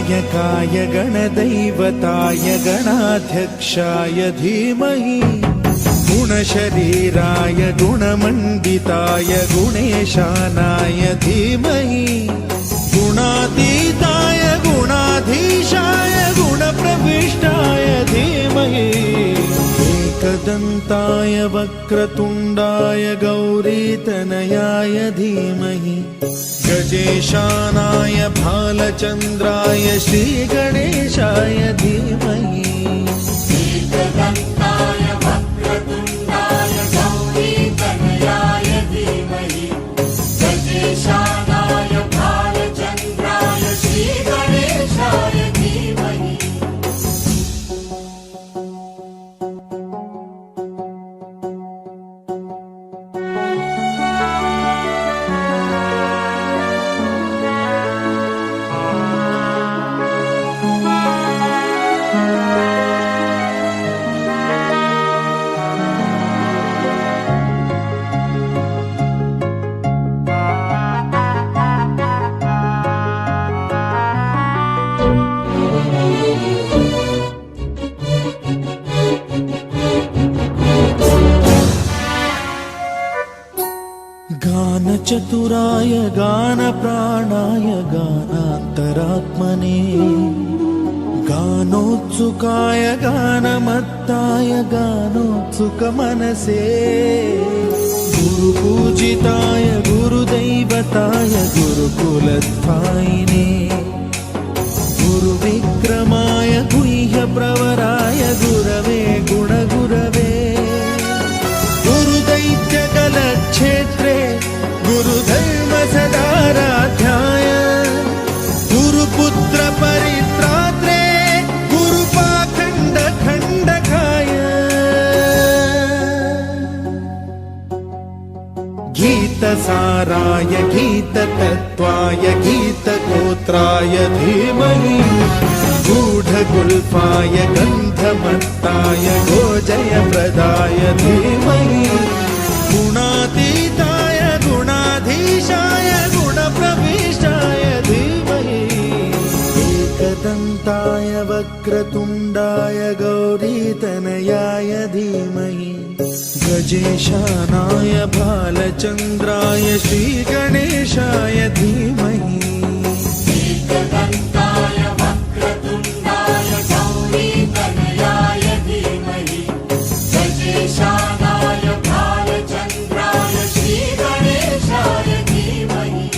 गणनायकाय गणदैवताय गणाध्यक्षाय धीमहि गुणशरीराय गुणमण्डिताय गुणेशानाय धीमहि गुणातीताय गुणाधीशाय गुणप्रविष्टाय धीमहि एकदन्ताय वक्रतुण्डाय गौरीतनयाय धीमहि गजेशानाय भालचन्द्राय श्रीगणेशाय धीमहि एकदन्ताय वक्रतुण्डाय गौरीतनयाय धीमहि गजेशानाय भालचन्द्राय श्रीगणेशाय धीमहि गानचतुराय गानप्राणाय गानान्तरात्मने गानोत्सुकाय गानमत्ताय गानोत्सुकमनसे गुरुपूजिताय गुरुदैवताय गुरुकुलस्थायिने गुरुविक्रमाय गुह्यप्रवराय गुरवे गुणगुरवे गुरुदैत्यकलक्षेत्रे गुरुधर्मसदाराध्याय गुरुपुत्र परित्रात्रे गुरुपाखण्डखण्डकाय गीतसाराय गीततत्त्वाय गीतगोत्राय धीमहि गूढगुल्फाय गन्धमत्ताय गोजयप्रदाय धीमहि गुणातीताय गुणाधीशाय गुणप्रविष्टाय धीमहि एकदन्ताय वक्रतुण्डाय गौरीतनयाय धीमहि गजेशानाय भालचन्द्राय श्रीगणेशाय धीमहि एकदन्ताय वक्रतुण्डाय गौरीतनयाय धीमहि गजेशानाय भालचन्द्राय श्रीगणेशाय धीमहि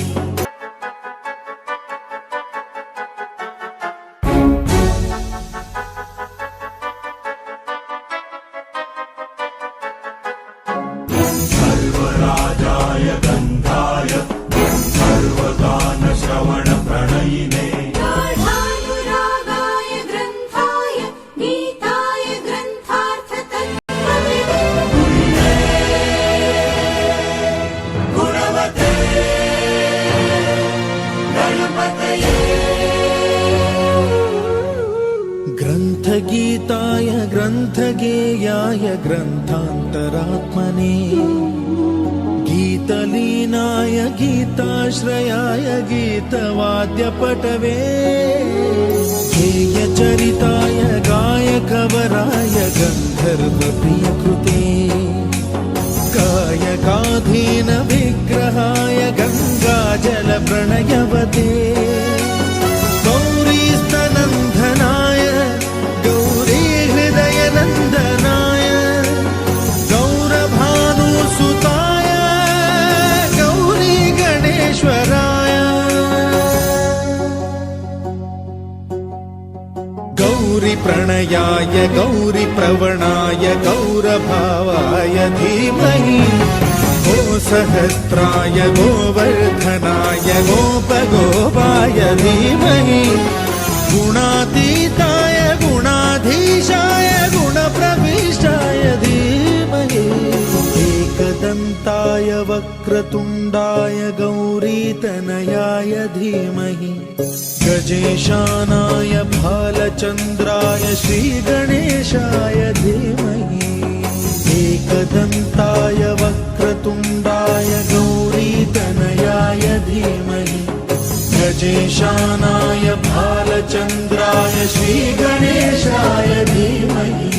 सर्वराजाय गन्धाय सर्वगानश्रवणप्रणयिने गाढानुरागाय ग्रन्थाय गीताय ग्रन्थार्थतत्त्वविदे गुणवते गणपतये ग्रन्थगीताय ग्रन्थगेयाय ग्रन्थान्तरात्मने गीतलीनाय गीताश्रयाय गीतवाद्यपटवे गेयचरिताय गायकवराय गन्धर्वप्रियकृते गायकाधीन विग्रहाय गङ्गाजलप्रणयवते गौरीस्तनन्दनाय गौरीहृदयनन्दनाय गौरभानुसुताय गौरीगणेश्वराय गौरीप्रणयाय गौरीप्रवणाय गौरभावाय धीमहि गोसहस्राय गोवर्धनाय गोपगोपाय धीमहि गुणातीताय गुणाधीशाय गुणप्रविष्टाय धीमहि एकदन्ताय वक्रतुण्डाय गौरीतनयाय धीमहि गजेशानाय भालचन्द्राय श्रीगणेशाय धीमहि एकदन्ताय वक्रतुण्डाय गौरीतनयाय धीमहि गजेशानाय भालचन्द्राय बालचन्द्राय श्रीगणेशाय धीमहि